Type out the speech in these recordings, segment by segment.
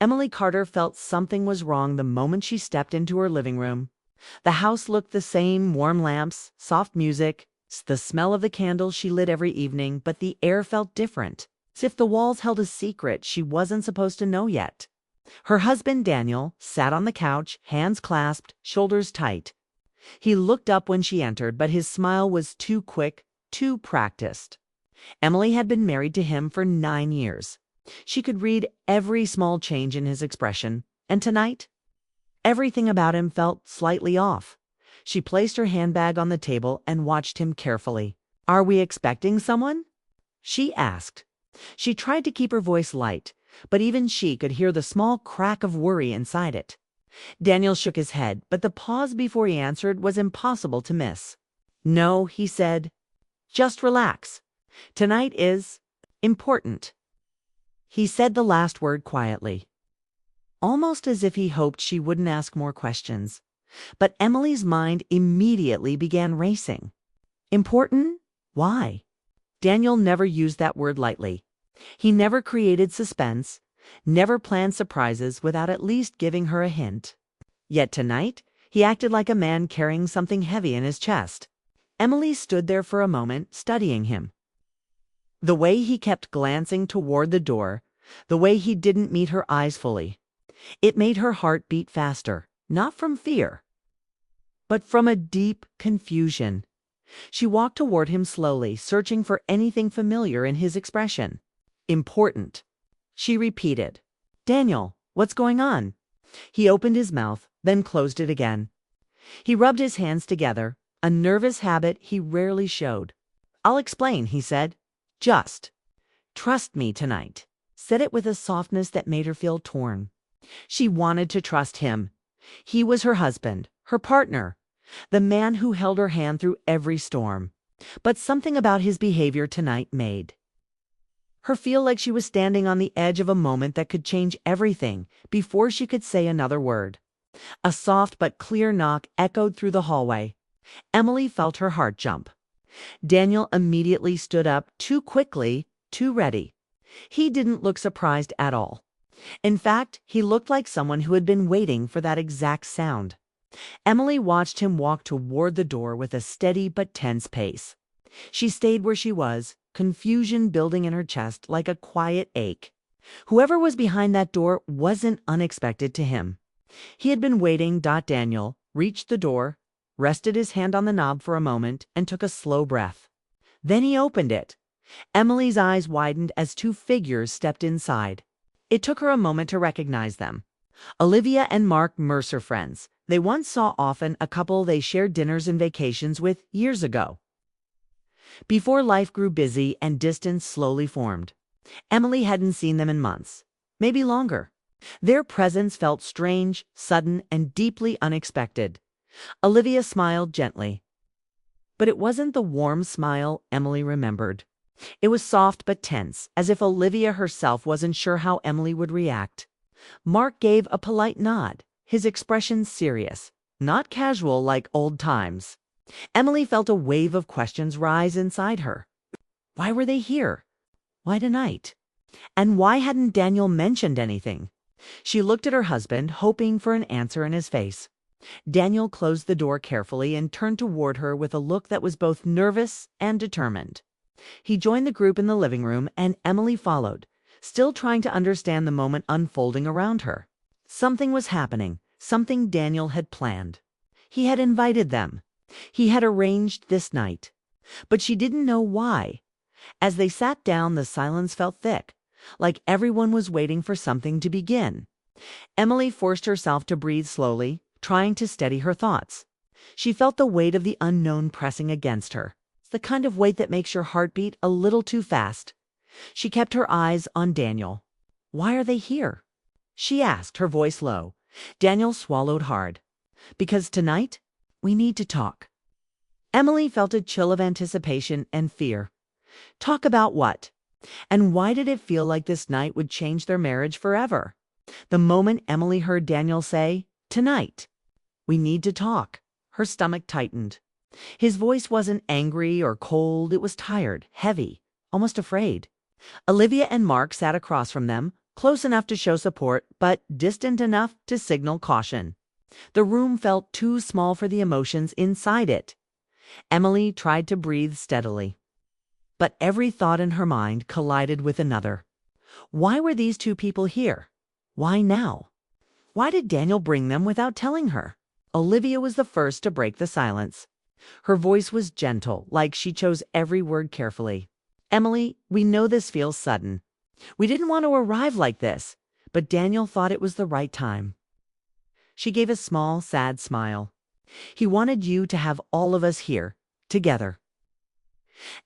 Emily Carter felt something was wrong the moment she stepped into her living room. The house looked the same: warm lamps, soft music, the smell of the candles she lit every evening, but the air felt different, as if the walls held a secret she wasn't supposed to know yet. Her husband, Daniel, sat on the couch, hands clasped, shoulders tight. He looked up when she entered, but his smile was too quick, too practiced. Emily had been married to him for 9 years. She could read every small change in his expression, and tonight, everything about him felt slightly off. She placed her handbag on the table and watched him carefully. "Are we expecting someone?" she asked. She tried to keep her voice light, but even she could hear the small crack of worry inside it. Daniel shook his head, but the pause before he answered was impossible to miss. "No," he said. "Just relax. Tonight is important." He said the last word quietly, almost as if he hoped she wouldn't ask more questions. But Emily's mind immediately began racing. Important? Why? Daniel never used that word lightly. He never created suspense, never planned surprises without at least giving her a hint. Yet tonight, he acted like a man carrying something heavy in his chest. Emily stood there for a moment, studying him. The way he kept glancing toward the door, the way he didn't meet her eyes fully. It made her heart beat faster, not from fear, but from a deep confusion. She walked toward him slowly, searching for anything familiar in his expression. "Important," she repeated. "Daniel, what's going on?" He opened his mouth, then closed it again. He rubbed his hands together, a nervous habit he rarely showed. "I'll explain," he said. "Just trust me tonight." Said it with a softness that made her feel torn. She wanted to trust him. He was her husband, her partner, the man who held her hand through every storm. But something about his behavior tonight made her feel like she was standing on the edge of a moment that could change everything before she could say another word. A soft but clear knock echoed through the hallway. Emily felt her heart jump. Daniel immediately stood up, too quickly, too ready. He didn't look surprised at all. In fact, he looked like someone who had been waiting for that exact sound. Emily watched him walk toward the door with a steady but tense pace. She stayed where she was, confusion building in her chest like a quiet ache. Whoever was behind that door wasn't unexpected to him. He had been waiting. Daniel reached the door, rested his hand on the knob for a moment, and took a slow breath. Then he opened it. Emily's eyes widened as two figures stepped inside. It took her a moment to recognize them. Olivia and Mark Mercer, friends they once saw often, a couple they shared dinners and vacations with years ago, before life grew busy and distance slowly formed. Emily hadn't seen them in months, maybe longer. Their presence felt strange, sudden, and deeply unexpected. Olivia smiled gently. But it wasn't the warm smile Emily remembered. It was soft but tense, as if Olivia herself wasn't sure how Emily would react. Mark gave a polite nod, his expression serious, not casual like old times. Emily felt a wave of questions rise inside her. Why were they here? Why tonight? And why hadn't Daniel mentioned anything? She looked at her husband, hoping for an answer in his face. Daniel closed the door carefully and turned toward her with a look that was both nervous and determined. He joined the group in the living room, and Emily followed, still trying to understand the moment unfolding around her. Something was happening, something Daniel had planned. He had invited them. He had arranged this night. But she didn't know why. As they sat down, the silence felt thick, like everyone was waiting for something to begin. Emily forced herself to breathe slowly, trying to steady her thoughts. She felt the weight of the unknown pressing against her. It's the kind of weight that makes your heart beat a little too fast. She kept her eyes on Daniel. "Why are they here?" she asked, her voice low. Daniel swallowed hard. "Because tonight, we need to talk." Emily felt a chill of anticipation and fear. Talk about what? And why did it feel like this night would change their marriage forever? The moment Emily heard Daniel say, "Tonight, we need to talk," her stomach tightened. His voice wasn't angry or cold, it was tired, heavy, almost afraid. Olivia and Mark sat across from them, close enough to show support, but distant enough to signal caution. The room felt too small for the emotions inside it. Emily tried to breathe steadily. But every thought in her mind collided with another. Why were these two people here? Why now? Why did Daniel bring them without telling her? Olivia was the first to break the silence. Her voice was gentle, like she chose every word carefully. Emily, we know this feels sudden. We didn't want to arrive like this, but Daniel thought it was the right time. She gave a small, sad smile. He wanted you to have all of us here, together.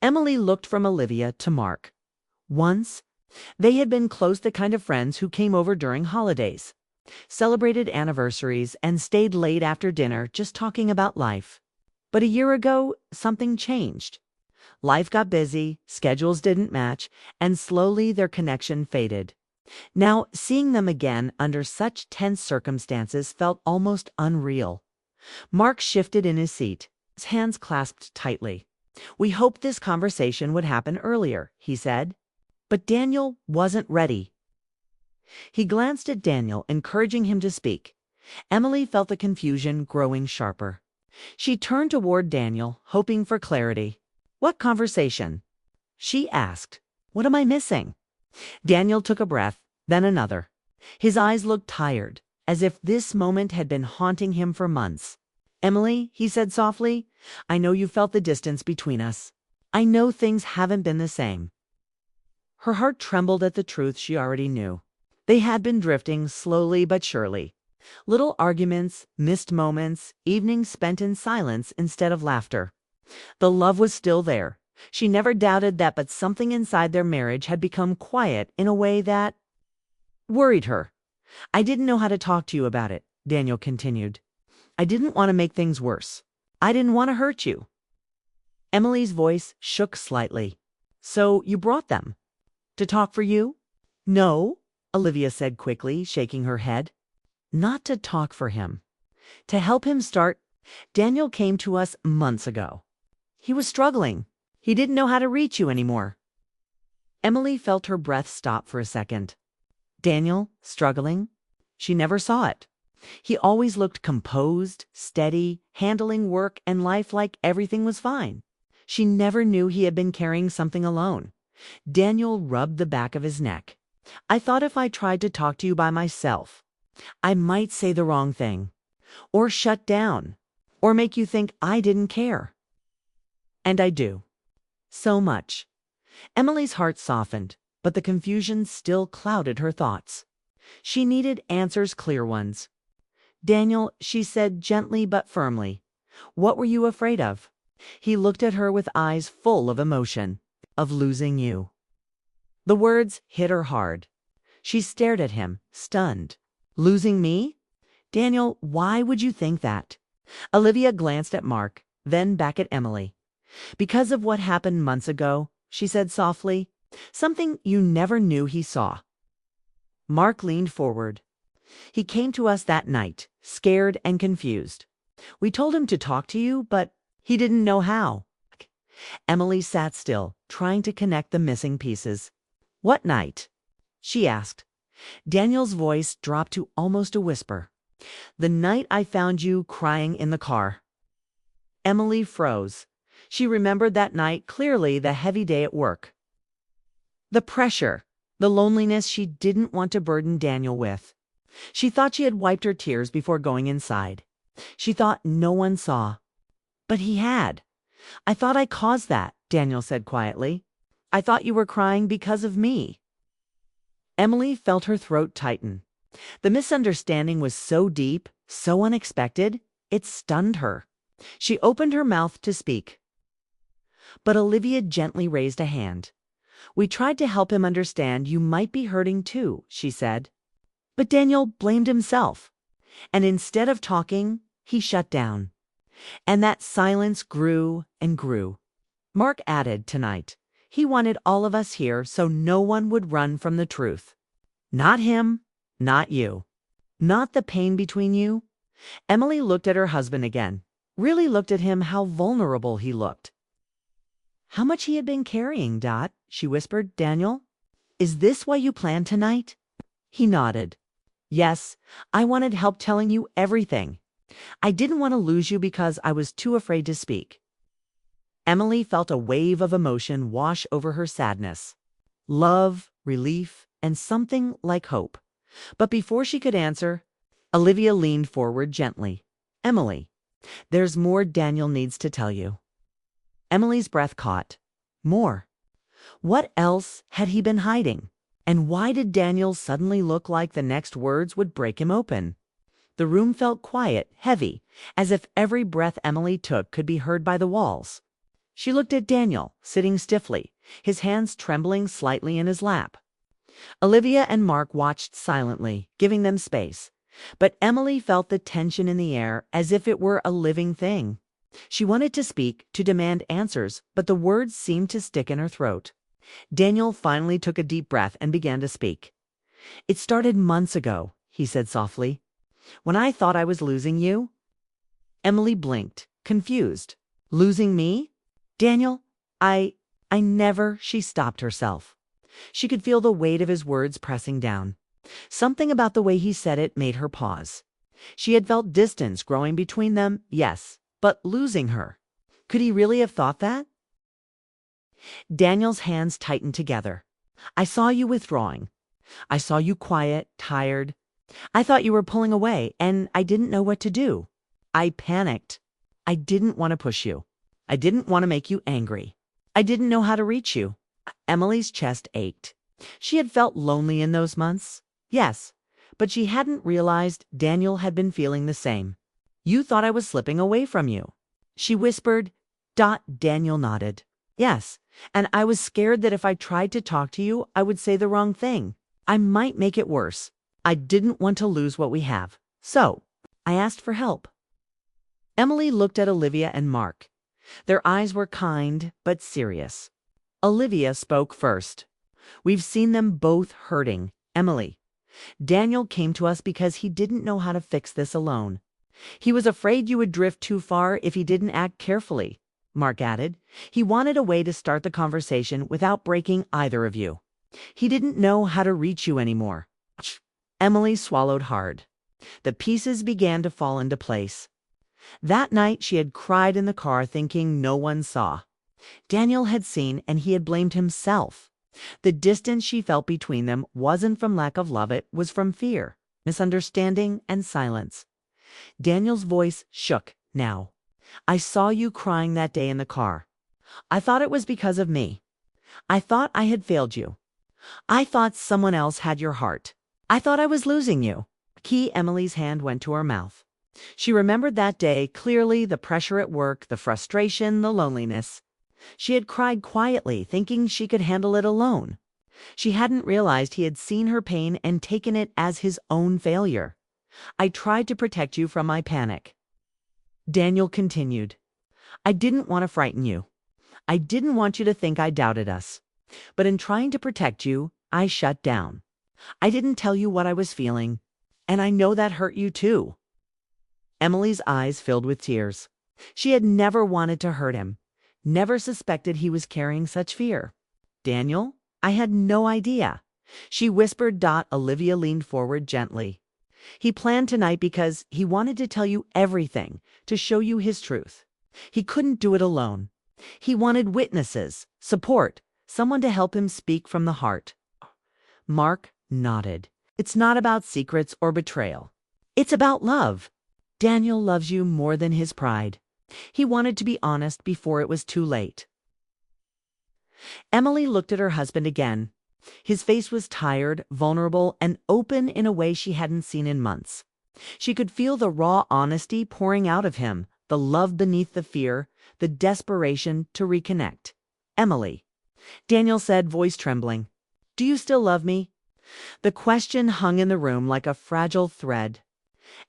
Emily looked from Olivia to Mark. Once, they had been close, the kind of friends who came over during holidays, celebrated anniversaries, and stayed late after dinner just talking about life. But a year ago, something changed. Life got busy, schedules didn't match, and slowly their connection faded. Now, seeing them again under such tense circumstances felt almost unreal. Mark shifted in his seat, his hands clasped tightly. We hoped this conversation would happen earlier, he said. But Daniel wasn't ready. He glanced at Daniel, encouraging him to speak. Emily felt the confusion growing sharper. She turned toward Daniel, hoping for clarity. What conversation? She asked. What am I missing? Daniel took a breath, then another. His eyes looked tired, as if this moment had been haunting him for months. Emily, he said softly, I know you felt the distance between us. I know things haven't been the same. Her heart trembled at the truth she already knew. They had been drifting slowly but surely. Little arguments, missed moments, evenings spent in silence instead of laughter. The love was still there. She never doubted that, but something inside their marriage had become quiet in a way that worried her. I didn't know how to talk to you about it, Daniel continued. I didn't want to make things worse. I didn't want to hurt you. Emily's voice shook slightly. So you brought them? To talk for you? No, Olivia said quickly, shaking her head. Not to talk for him. To help him start. Daniel came to us months ago. He was struggling. He didn't know how to reach you anymore. Emily felt her breath stop for a second. Daniel, struggling? She never saw it. He always looked composed, steady, handling work and life like everything was fine. She never knew he had been carrying something alone. Daniel rubbed the back of his neck. I thought if I tried to talk to you by myself, I might say the wrong thing, or shut down, or make you think I didn't care. And I do. So much. Emily's heart softened, but the confusion still clouded her thoughts. She needed answers, clear ones. Daniel, she said gently but firmly, what were you afraid of? He looked at her with eyes full of emotion. Of losing you. The words hit her hard. She stared at him, stunned. Losing me? Daniel, why would you think that? Olivia glanced at Mark, then back at Emily. Because of what happened months ago, she said softly. Something you never knew he saw. Mark leaned forward. He came to us that night, scared and confused. We told him to talk to you, but he didn't know how. Emily sat still, trying to connect the missing pieces. What night? She asked. Daniel's voice dropped to almost a whisper. The night I found you crying in the car. Emily froze. She remembered that night clearly, the heavy day at work. The pressure, the loneliness she didn't want to burden Daniel with. She thought she had wiped her tears before going inside. She thought no one saw. But he had. I thought I caused that, Daniel said quietly. I thought you were crying because of me. Emily felt her throat tighten. The misunderstanding was so deep, so unexpected, it stunned her. She opened her mouth to speak. But Olivia gently raised a hand. We tried to help him understand you might be hurting too, she said. But Daniel blamed himself. And instead of talking, he shut down. And that silence grew and grew. Mark added tonight. He wanted all of us here so no one would run from the truth. Not him, not you. Not the pain between you. Emily looked at her husband again. Really looked at him, how vulnerable he looked. How much he had been carrying, Dot, she whispered. Daniel, is this why you planned tonight? He nodded. Yes, I wanted help telling you everything. I didn't want to lose you because I was too afraid to speak. Emily felt a wave of emotion wash over her sadness. Love, relief, and something like hope. But before she could answer, Olivia leaned forward gently. Emily, there's more Daniel needs to tell you. Emily's breath caught. More. What else had he been hiding? And why did Daniel suddenly look like the next words would break him open? The room felt quiet, heavy, as if every breath Emily took could be heard by the walls. She looked at Daniel, sitting stiffly, his hands trembling slightly in his lap. Olivia and Mark watched silently, giving them space. But Emily felt the tension in the air as if it were a living thing. She wanted to speak, to demand answers, but the words seemed to stick in her throat. Daniel finally took a deep breath and began to speak. It started months ago, he said softly. When I thought I was losing you. Emily blinked, confused. Losing me? Daniel, I never. She stopped herself. She could feel the weight of his words pressing down. Something about the way he said it made her pause. She had felt distance growing between them, yes, but losing her. Could he really have thought that? Daniel's hands tightened together. I saw you withdrawing. I saw you quiet, tired. I thought you were pulling away, and I didn't know what to do. I panicked. I didn't want to push you. I didn't want to make you angry. I didn't know how to reach you. Emily's chest ached. She had felt lonely in those months. Yes, but she hadn't realized Daniel had been feeling the same. You thought I was slipping away from you. She whispered. Daniel nodded. Yes, and I was scared that if I tried to talk to you, I would say the wrong thing. I might make it worse. I didn't want to lose what we have. So, I asked for help. Emily looked at Olivia and Mark. Their eyes were kind, but serious. Olivia spoke first. We've seen them both hurting, Emily. Daniel came to us because he didn't know how to fix this alone. He was afraid you would drift too far if he didn't act carefully, Mark added. He wanted a way to start the conversation without breaking either of you. He didn't know how to reach you anymore. Emily swallowed hard. The pieces began to fall into place. That night she had cried in the car thinking no one saw. Daniel had seen and he had blamed himself. The distance she felt between them wasn't from lack of love, it was from fear, misunderstanding, and silence. Daniel's voice shook now. I saw you crying that day in the car. I thought it was because of me. I thought I had failed you. I thought someone else had your heart. I thought I was losing you. Emily's hand went to her mouth. She remembered that day clearly, the pressure at work, the frustration, the loneliness. She had cried quietly, thinking she could handle it alone. She hadn't realized he had seen her pain and taken it as his own failure. I tried to protect you from my panic. Daniel continued. I didn't want to frighten you. I didn't want you to think I doubted us. But in trying to protect you, I shut down. I didn't tell you what I was feeling, and I know that hurt you too. Emily's eyes filled with tears. She had never wanted to hurt him, never suspected he was carrying such fear. Daniel, I had no idea. She whispered. Olivia leaned forward gently. He planned tonight because he wanted to tell you everything, to show you his truth. He couldn't do it alone. He wanted witnesses, support, someone to help him speak from the heart. Mark nodded. It's not about secrets or betrayal. It's about love. Daniel loves you more than his pride. He wanted to be honest before it was too late. Emily looked at her husband again. His face was tired, vulnerable, and open in a way she hadn't seen in months. She could feel the raw honesty pouring out of him, the love beneath the fear, the desperation to reconnect. Emily, Daniel said, voice trembling. Do you still love me? The question hung in the room like a fragile thread.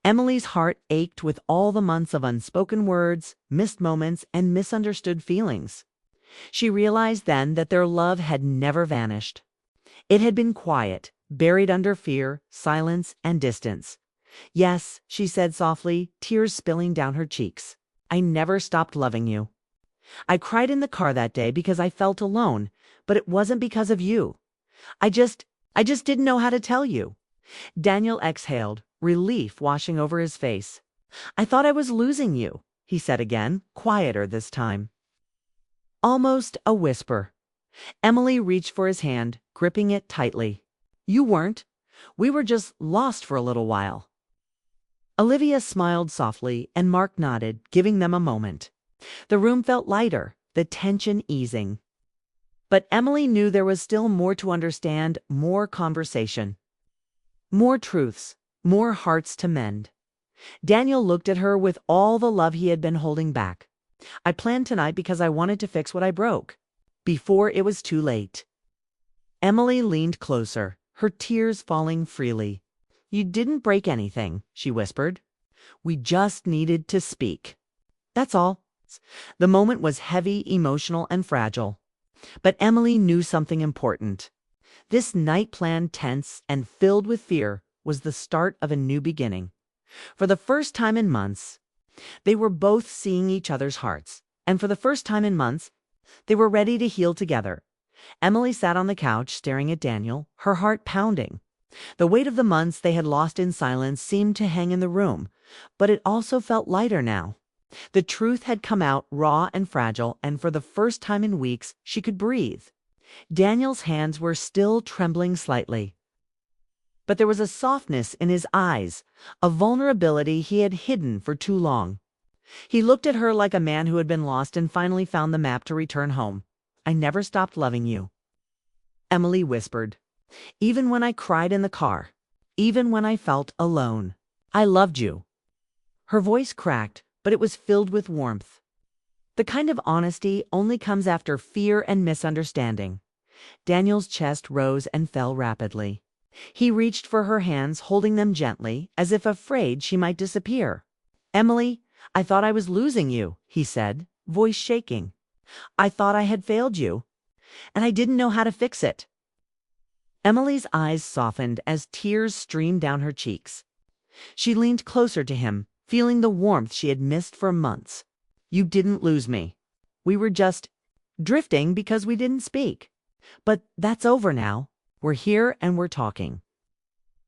Emily's heart ached with all the months of unspoken words, missed moments, and misunderstood feelings. She realized then that their love had never vanished. It had been quiet, buried under fear, silence, and distance. Yes, she said softly, tears spilling down her cheeks. I never stopped loving you. I cried in the car that day because I felt alone, but it wasn't because of you. I just didn't know how to tell you. Daniel exhaled, relief washing over his face. "I thought I was losing you," he said again, quieter this time. Almost a whisper. Emily reached for his hand, gripping it tightly. "You weren't. We were just lost for a little while." Olivia smiled softly, and Mark nodded, giving them a moment. The room felt lighter, the tension easing. But Emily knew there was still more to understand, more conversation. More truths, more hearts to mend. Daniel looked at her with all the love he had been holding back. "I planned tonight because I wanted to fix what I broke, before it was too late." Emily leaned closer, her tears falling freely. "You didn't break anything," she whispered. "We just needed to speak. That's all." The moment was heavy, emotional, and fragile. But Emily knew something important. This night plan, tense and filled with fear, was the start of a new beginning. For the first time in months, they were both seeing each other's hearts. And for the first time in months, they were ready to heal together. Emily sat on the couch, staring at Daniel, her heart pounding. The weight of the months they had lost in silence seemed to hang in the room, but it also felt lighter now. The truth had come out raw and fragile, and for the first time in weeks, she could breathe. Daniel's hands were still trembling slightly, but there was a softness in his eyes, a vulnerability he had hidden for too long. He looked at her like a man who had been lost and finally found the map to return home. "I never stopped loving you," Emily whispered. "Even when I cried in the car, even when I felt alone, I loved you." Her voice cracked, but it was filled with warmth. The kind of honesty only comes after fear and misunderstanding. Daniel's chest rose and fell rapidly. He reached for her hands, holding them gently, as if afraid she might disappear. "Emily, I thought I was losing you," he said, voice shaking. "I thought I had failed you, and I didn't know how to fix it." Emily's eyes softened as tears streamed down her cheeks. She leaned closer to him, feeling the warmth she had missed for months. "You didn't lose me. We were just drifting because we didn't speak. But that's over now. We're here and we're talking."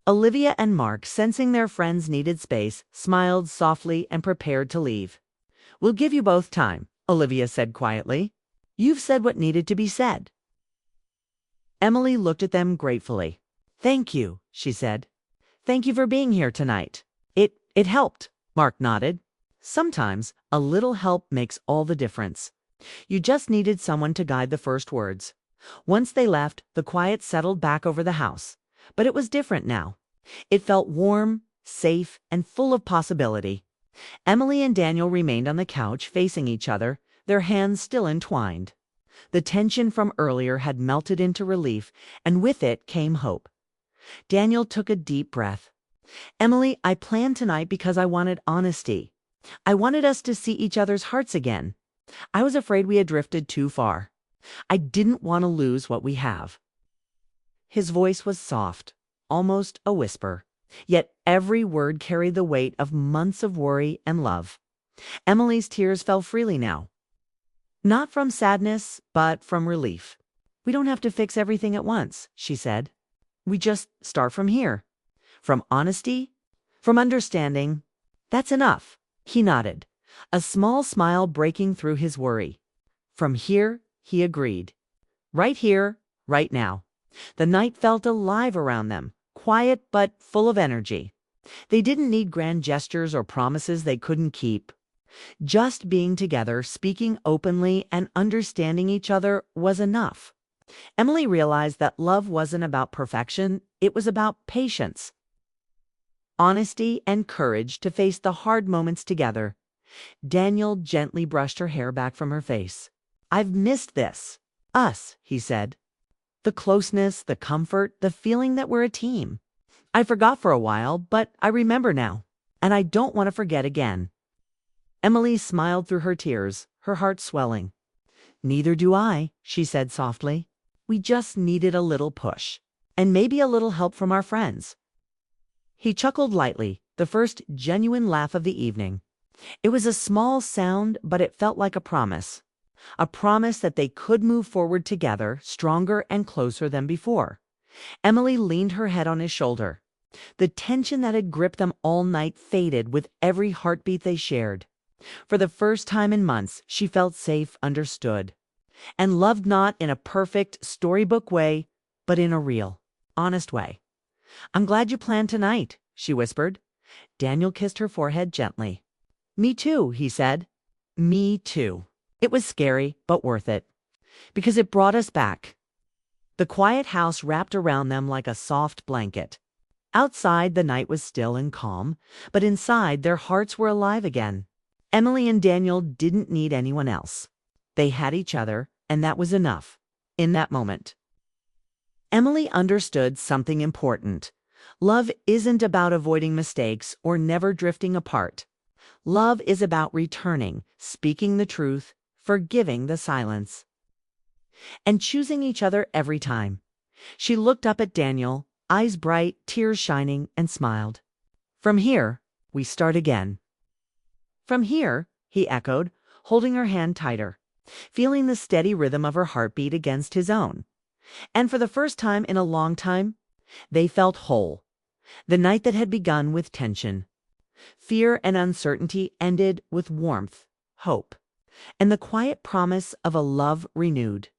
Olivia and Mark, sensing their friends needed space, smiled softly and prepared to leave. "We'll give you both time," Olivia said quietly. "You've said what needed to be said." Emily looked at them gratefully. "Thank you," she said. "Thank you for being here tonight. It helped," Mark nodded. "Sometimes a little help makes all the difference. You just needed someone to guide the first words." Once they left, the quiet settled back over the house. But it was different now. It felt warm, safe, and full of possibility. Emily and Daniel remained on the couch facing each other, their hands still entwined. The tension from earlier had melted into relief, and with it came hope. Daniel took a deep breath. "Emily, I planned tonight because I wanted honesty. I wanted us to see each other's hearts again. I was afraid we had drifted too far. I didn't want to lose what we have." His voice was soft, almost a whisper, yet every word carried the weight of months of worry and love. Emily's tears fell freely now. Not from sadness, but from relief. "We don't have to fix everything at once," she said. "We just start from here. From honesty, from understanding. That's enough." He nodded, a small smile breaking through his worry. "From here," he agreed. "Right here, right now." The night felt alive around them, quiet but full of energy. They didn't need grand gestures or promises they couldn't keep. Just being together, speaking openly, and understanding each other was enough. Emily realized that love wasn't about perfection, it was about patience, honesty, and courage to face the hard moments together. Daniel gently brushed her hair back from her face. "I've missed this. Us," he said. "The closeness, the comfort, the feeling that we're a team. I forgot for a while, but I remember now, and I don't want to forget again." Emily smiled through her tears, her heart swelling. "Neither do I," she said softly. "We just needed a little push, and maybe a little help from our friends." He chuckled lightly, the first genuine laugh of the evening. It was a small sound, but it felt like a promise. A promise that they could move forward together, stronger and closer than before. Emily leaned her head on his shoulder. The tension that had gripped them all night faded with every heartbeat they shared. For the first time in months, she felt safe, understood, and loved not in a perfect storybook way, but in a real, honest way. "I'm glad you planned tonight," she whispered. Daniel kissed her forehead gently. "Me too," he said. "Me too." It was scary, but worth it, because it brought us back. The quiet house wrapped around them like a soft blanket. Outside, the night was still and calm, but inside, their hearts were alive again. Emily and Daniel didn't need anyone else. They had each other, and that was enough, in that moment. Emily understood something important. Love isn't about avoiding mistakes or never drifting apart. Love is about returning, speaking the truth, forgiving the silence, and choosing each other every time. She looked up at Daniel, eyes bright, tears shining, and smiled. "From here, we start again." "From here," he echoed, holding her hand tighter, feeling the steady rhythm of her heartbeat against his own. And for the first time in a long time, they felt whole. The night that had begun with tension, fear, and uncertainty ended with warmth, hope, and the quiet promise of a love renewed.